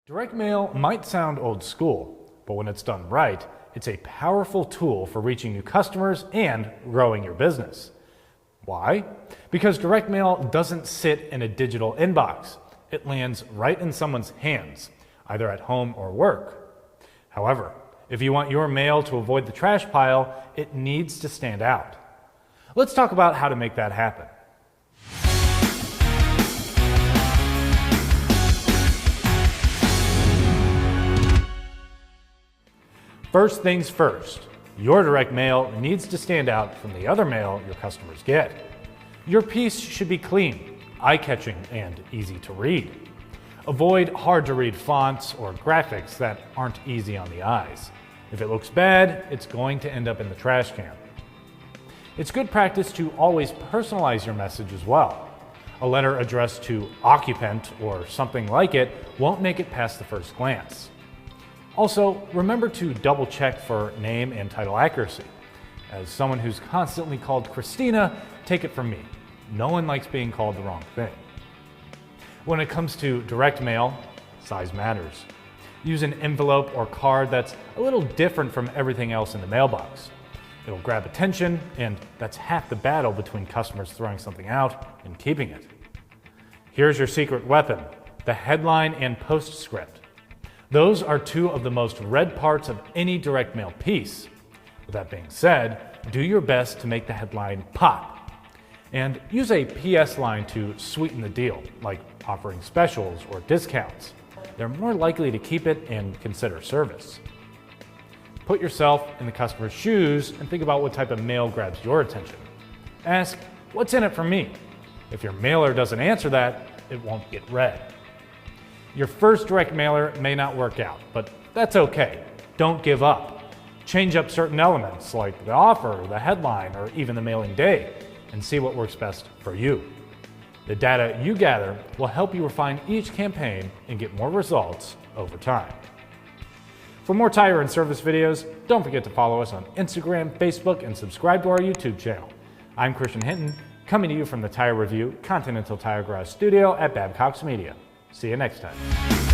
Direct mail might sound old school, but when it's done right, it's a powerful tool for reaching new customers and growing your business. Why? Because direct mail doesn't sit in a digital inbox. It lands right in someone's hands, either at home or work. However, if you want your mail to avoid the trash pile, it needs to stand out. Let's talk about how to make that happen. First things first, your direct mail needs to stand out from the other mail your customers get. Your piece should be clean, eye-catching, and easy to read. Avoid hard-to-read fonts or graphics that aren't easy on the eyes. If it looks bad, it's going to end up in the trash can. It's good practice to always personalize your message as well. A letter addressed to occupant or something like it won't make it past the first glance. Also, remember to double check for name and title accuracy. As someone who's constantly called Christina, take it from me. No one likes being called the wrong thing. When it comes to direct mail, size matters. Use an envelope or card that's a little different from everything else in the mailbox. It'll grab attention, and that's half the battle between customers throwing something out and keeping it. Here's your secret weapon, the headline and postscript. Those are two of the most read parts of any direct mail piece. With that being said, do your best to make the headline pop. And use a PS line to sweeten the deal, like offering specials or discounts. They're more likely to keep it and consider service. Put yourself in the customer's shoes and think about what type of mail grabs your attention. Ask, what's in it for me? If your mailer doesn't answer that, it won't get read. Your first direct mailer may not work out, but that's okay. Don't give up. Change up certain elements like the offer, the headline, or even the mailing day, and see what works best for you. The data you gather will help you refine each campaign and get more results over time. For more tire and service videos, don't forget to follow us on Instagram, Facebook, and subscribe to our YouTube channel. I'm Christian Hinton, coming to you from the Tire Review Continental Tire Garage Studio at Babcox Media. See you next time.